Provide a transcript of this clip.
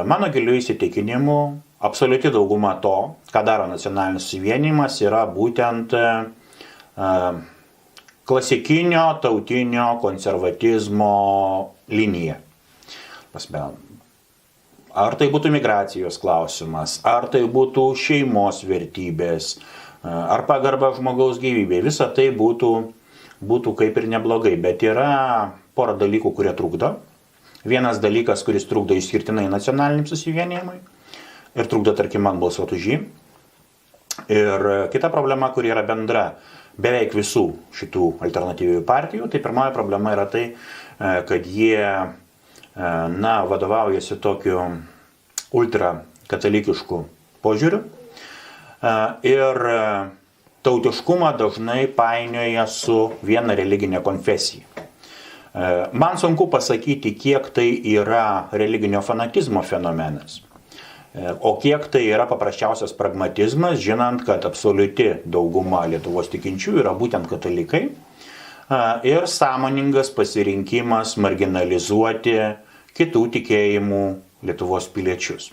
mano giliu įsitikinimu, absoliuti dauguma to, ką daro nacionalinis susivienijimas, yra būtent klasikinio tautinio konservatizmo linija. Ar tai būtų migracijos klausimas, ar tai būtų šeimos vertybės, ar pagarba žmogaus gyvybė, visa tai būtų kaip ir neblogai, bet yra pora dalykų, kurie trukdo. Vienas dalykas, kuris trukdo išskirtinai nacionaliniam susivienijimui ir trukdo, tarkim, man balsuoti už jį. Ir kita problema, kuri yra bendra beveik visų šitų alternatyvių partijų, tai pirmoji problema yra tai, kad jie vadovaujasi tokiu ultrakatalikišku požiūriu ir tautiškumą dažnai painioja su viena religinė konfesija. Man sunku pasakyti, kiek tai yra religinio fanatizmo fenomenas, o kiek tai yra paprasčiausias pragmatizmas, žinant, kad absoliuti dauguma Lietuvos tikinčių yra būtent katalikai ir sąmoningas pasirinkimas marginalizuoti kitų tikėjimų Lietuvos piliečius.